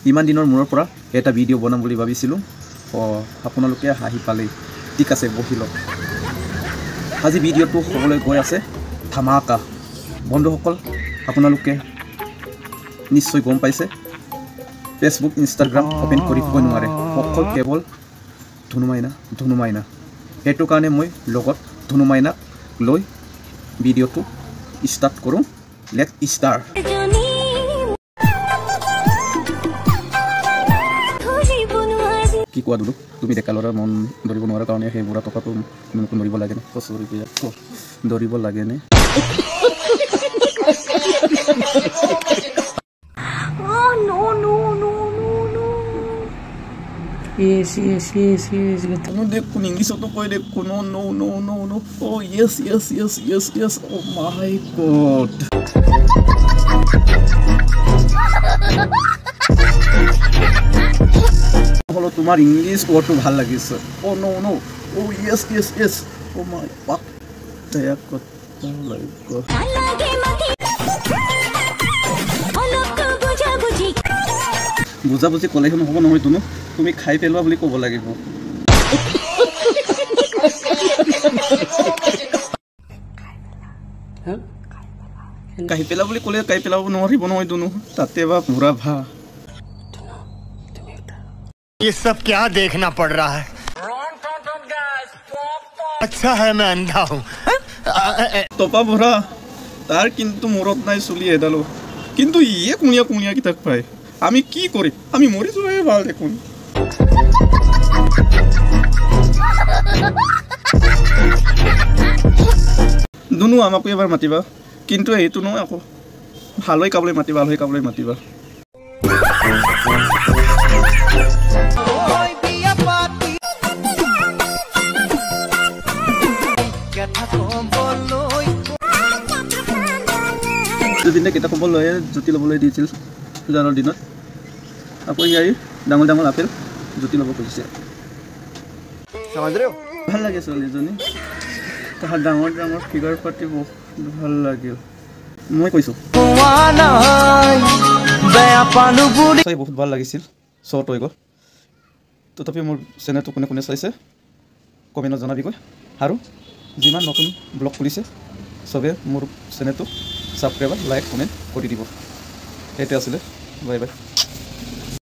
ইমান দিনৰ মূৰৰ পৰা এটা ভিডিঅ' বনাম বুলি ভাবিছিলোঁ আপোনালোকে হাঁহি পালে ঠিক আছে বহি লওক আজি ভিডিঅ'টো হ'বলৈ গৈ আছে ধামাকা বন্ধুসকল আপোনালোকে নিশ্চয় গম পাইছে ফেচবুক ইনষ্টাগ্ৰাম অপেন কৰিব নোৱাৰে অকল কেৱল ধুনু মাইনা সেইটো কাৰণে মই লগত ধুনু মাইনাক লৈ ভিডিঅ'টো ষ্টাৰ্ট কৰোঁ লেট ষ্টাৰ্ট কি কোৱা দুলু তুমি ডেকা ল'ৰাৰ মন ধৰিব নোৱাৰা কাৰণে সেই বুঢ়া টকাটো মোক ধৰিব লাগেনে ধৰিব লাগেনে Yes. No, দেখুন ইংলিশতো কই দেখুন no. Oh, yes. Oh my god. হলো তোমার ইংলিশ ওয়ার্ডটো ভাল লাগিছে Oh no. Oh yes. Oh my god. দয়া করতে লাগো বুঝাবুজি ক'লে হ'ব নহয় তুমি খাই পেলোৱা বুলি ক'ব লাগিব খাই পেলা বুলি ক'লে খাই পেলাব নোৱাৰিব নহয় তাতে বা পুৰা ভা ये सब क्या देखना पड़ रहा है अच्छा है मैं अंधा हूँ টপা ভৰা তাৰ কিন্তু মূৰত নাই চুলি এডালো কিন্তু ইয়ে কুণিয়া কি তাক পায় আমি কি করি আমি মরি যাই ভাল দেখুন দুনু আমাকো এবাৰ মাতিবা কিন্তু এইটো নহয় আকৌ ভালই কাবলৈ মাতিবা দুদিনে কিতাপ খবৰ লৈ জুতি ল'বলৈ দিছিল জানৰ দিনত আকৌ ইয়াৰ ডাঙৰ আপেল জুতি ল'ব খুজিছে ভাল লাগে ছোৱালীজনী তাহাৰ ডাঙৰ ফিগাৰ পাতি বহুত ভাল লাগিল মই কৈছোঁ বহুত ভাল লাগিছিল শ্বৰ্ট হৈ গ'ল তথাপি মোৰ চেনেলটো কোনে চাইছে কমেণ্টত জনাবিগৈ আৰু যিমান নতুন ব্লগ খুলিছে চবে মোৰ চেনেলটো ছাবস্ক্ৰাইব লাইক কমেণ্ট কৰি দিব সেইটোৱে আছিলে বাই